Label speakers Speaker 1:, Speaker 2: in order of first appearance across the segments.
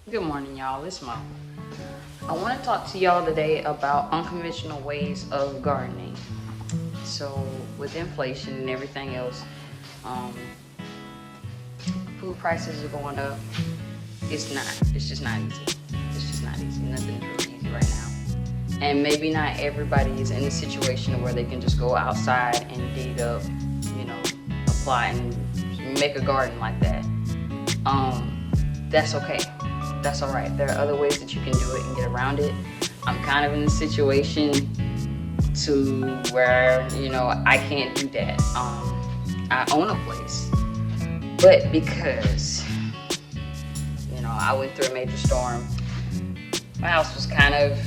Speaker 1: Good morning, y'all. It's Mo. I want to talk to y'all today about unconventional ways of gardening. So, with inflation and everything else, um, food prices are going up. It's just not easy. It's just not easy. Nothing is really easy right now. And maybe not everybody is in a situation where they can just go outside and dig up, apply and make a garden like that. That's okay. That's all right. There are other ways that you can do it and get around it. I'm kind of in a situation to where, I can't do that. I own a place, but because, I went through a major storm, my house was kind of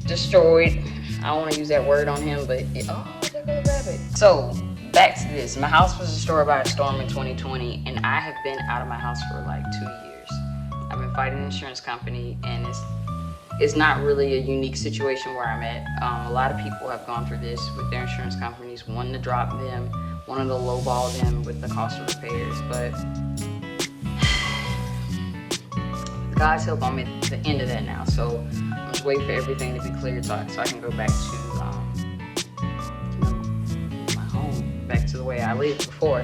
Speaker 1: destroyed. I don't want to use that word on him, but there goes a rabbit. So back to this. My house was destroyed by a storm in 2020, and I have been out of my house for like 2 years. I've been fighting an insurance company, and it's not really a unique situation where I'm at. A lot of people have gone through this with their insurance companies, wanting to drop them, wanting to lowball them with the cost of repairs. But with God's help, I'm at the end of that now. So I'm just waiting for everything to be cleared so I can go back to my home, back to the way I lived before.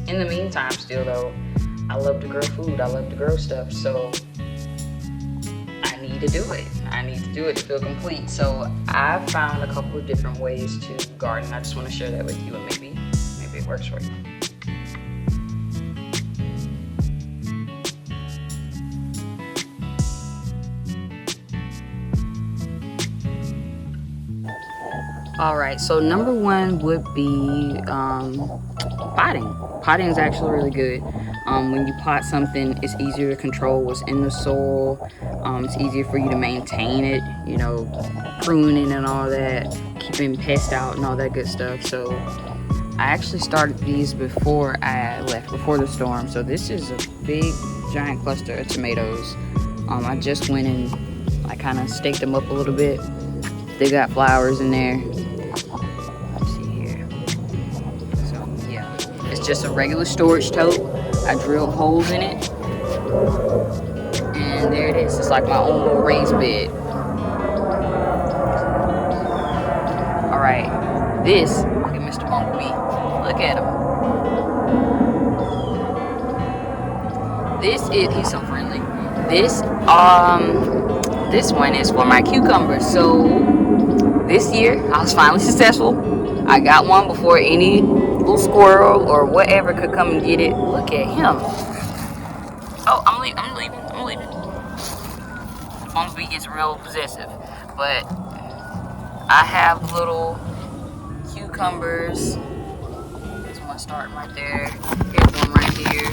Speaker 1: In the meantime, still though, I love to grow food. I love to grow stuff. So I need to do it. I need to do it to feel complete. So I found a couple of different ways to garden. I just want to share that with you, and maybe it works for you. All right, so number one would be potting. Potting is actually really good. When you pot something, it's easier to control what's in the soil. It's easier for you to maintain it, pruning and all that, keeping pests out and all that good stuff. So I actually started these before I left, before the storm. So this is a big, giant cluster of tomatoes. I just went and I kind of staked them up a little bit. They got flowers in there. Let's see here. So yeah, it's just a regular storage tote. I drilled holes in it, and there it is. It's like my own little raised bed. All right, look at Mr. Bumblebee. Look at him. He's so friendly. This one is for my cucumbers. So this year, I was finally successful. I got one before any little squirrel or whatever could come and get it. Look at him. Oh, I'm leaving. Bumblebee gets real possessive. But I have little cucumbers. There's one starting right there. Here's one right here.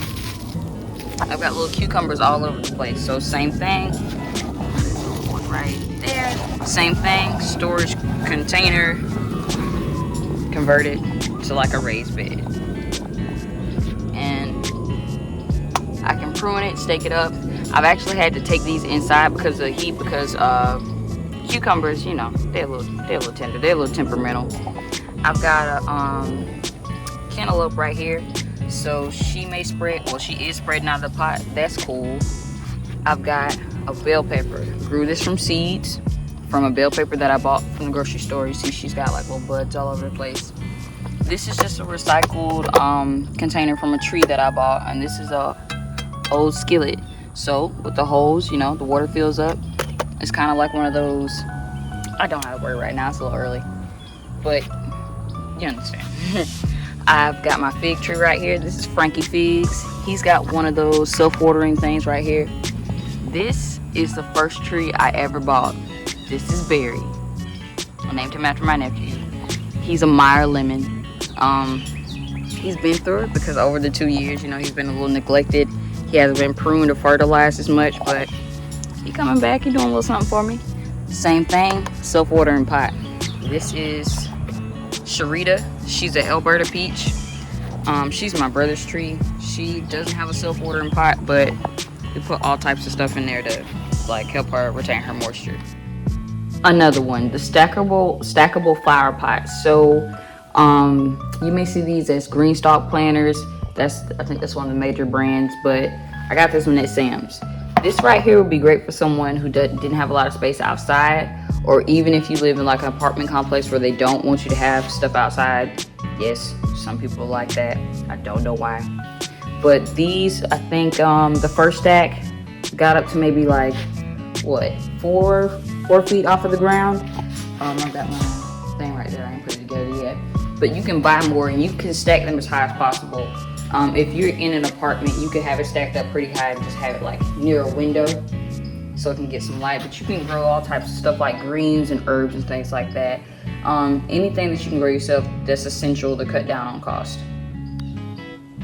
Speaker 1: I've got little cucumbers all over the place. So same thing. There's one right there. Same thing. Storage container converted to like a raised bed. And I can prune it, stake it up. I've actually had to take these inside because of the heat, because cucumbers, they're a little tender, they're a little temperamental. I've got a cantaloupe right here. So she is spreading out of the pot. That's cool. I've got a bell pepper. Grew this from seeds from a bell pepper that I bought from the grocery store. You see she's got like little buds all over the place. This is just a recycled container from a tree that I bought, and this is a old skillet. So with the holes, the water fills up. It's kind of like one of those, I don't have a word right now, it's a little early, but you understand. I've got my fig tree right here. This is Frankie Figs. He's got one of those self-watering things right here. This is the first tree I ever bought. This is Berry. I named him after my nephew. He's a Meyer lemon. He's been through it because over the 2 years, he's been a little neglected. He hasn't been pruned or fertilized as much, but he coming back. He doing a little something for me. Same thing, self-watering pot. This is Sharita. She's an Alberta peach. She's my brother's tree. She doesn't have a self-watering pot, but we put all types of stuff in there to help her retain her moisture. Another one, the stackable flower pot. So you may see these as green stalk planters. I think that's one of the major brands, but I got this one at Sam's. This right here would be great for someone who didn't have a lot of space outside, or even if you live in like an apartment complex where they don't want you to have stuff outside. Yes, some people like that. I don't know why. But these, I think the first stack got up to maybe like, what, 4 feet off of the ground. I got my thing right there, I ain't put it together yet. But you can buy more and you can stack them as high as possible. If you're in an apartment, you could have it stacked up pretty high and just have it like near a window so it can get some light. But you can grow all types of stuff like greens and herbs and things like that. Anything that you can grow yourself that's essential to cut down on cost.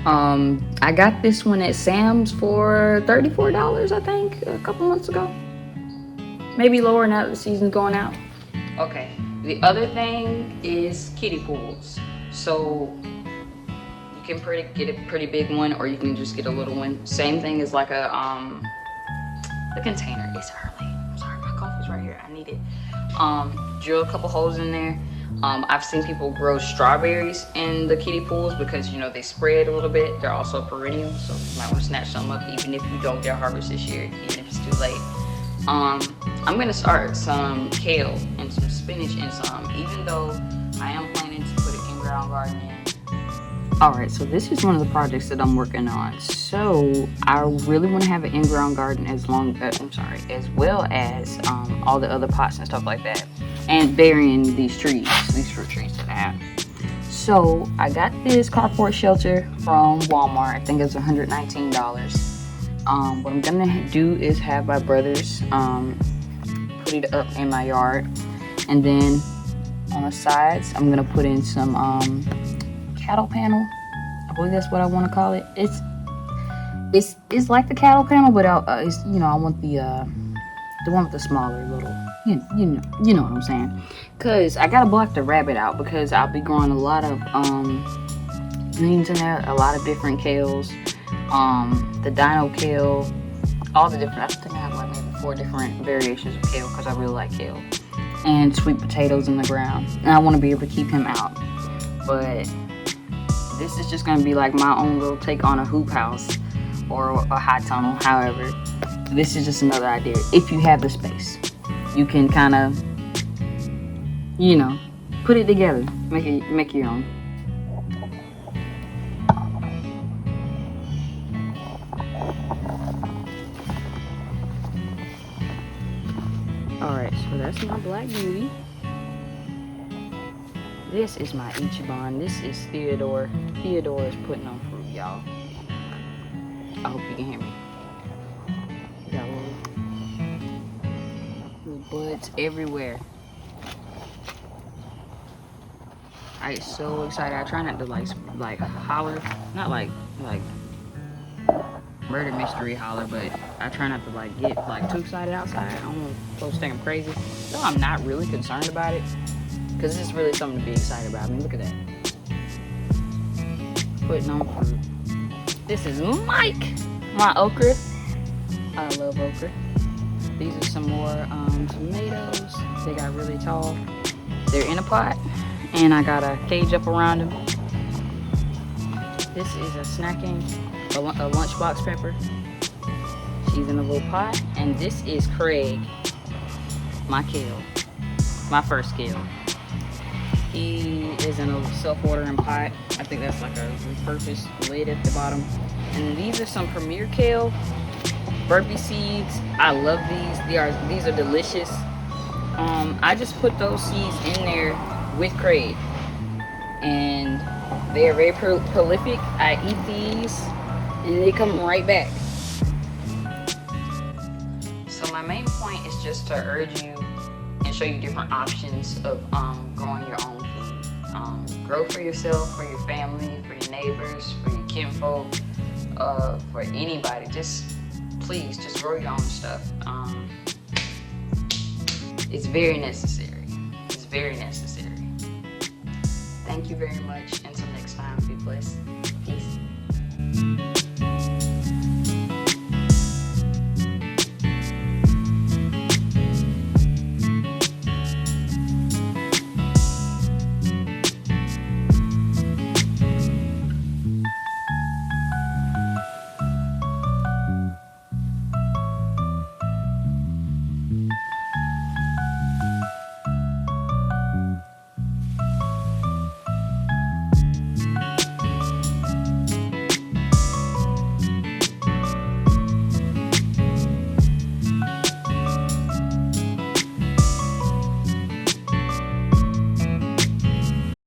Speaker 1: I got this one at Sam's for $34, I think, a couple months ago. Maybe lower now that the season's going out. Okay, the other thing is kiddie pools. So you can get a pretty big one, or you can just get a little one. Same thing as like a the container. It's early. I'm sorry, my coffee's right here. I need it. Drill a couple holes in there. I've seen people grow strawberries in the kiddie pools because, you know, they spread a little bit. They're also perennial, so you might want to snatch some up even if you don't get a harvest this year, even if it's too late. I'm gonna start some kale and some spinach and some, even though I am planning to put an Inground Garden in. Alright, so this is one of the projects that I'm working on. So I really want to have an in-ground garden as well as all the other pots and stuff like that, and burying these fruit trees that I have. So I got this carport shelter from Walmart. I think it's $119. What I'm gonna do is have my brothers put it up in my yard, and then on the sides I'm gonna put in some cattle panel. I believe that's what I want to call it. It's like the cattle panel, but it's, you know, I want the one with the smaller little, you know what I'm saying. Cause I gotta block the rabbit out because I'll be growing a lot of greens in there, a lot of different kales, the dino kale, all the different. I think I have like maybe 4 different variations of kale because I really like kale, and sweet potatoes in the ground. And I want to be able to keep him out, but this is just going to be like my own little take on a hoop house or a high tunnel. However, this is just another idea. If you have the space, you can kind of, you know, put it together, make your own. Alright, so that's my black beauty. This is my Ichiban. This is Theodore. Theodore is putting on fruit, y'all. I hope you can hear me. Got little buds everywhere. I get so excited. I try not to like holler, not like murder mystery holler, but I try not to like get like too excited outside. I don't want folks to think I'm crazy. No, I'm not really concerned about it. Because this is really something to be excited about. I mean, look at that. Putting on fruit. This is my okra. I love okra. These are some more tomatoes. They got really tall. They're in a pot. And I got a cage up around them. This is a lunchbox pepper. She's in a little pot. And this is Craig, my kale. My first kale. He is in a self-watering pot. I think that's like a repurposed lid at the bottom. And these are some Premier Kale burpee seeds. I love these. These are delicious. I just put those seeds in there with Craig, and they are very prolific. I eat these, and they come right back. So my main point is just to urge you and show you different options of growing your own food. Grow for yourself, for your family, for your neighbors, for your kinfolk, for anybody. Please, just grow your own stuff. It's very necessary. It's very necessary. Thank you very much. Until next time, be blessed. Peace.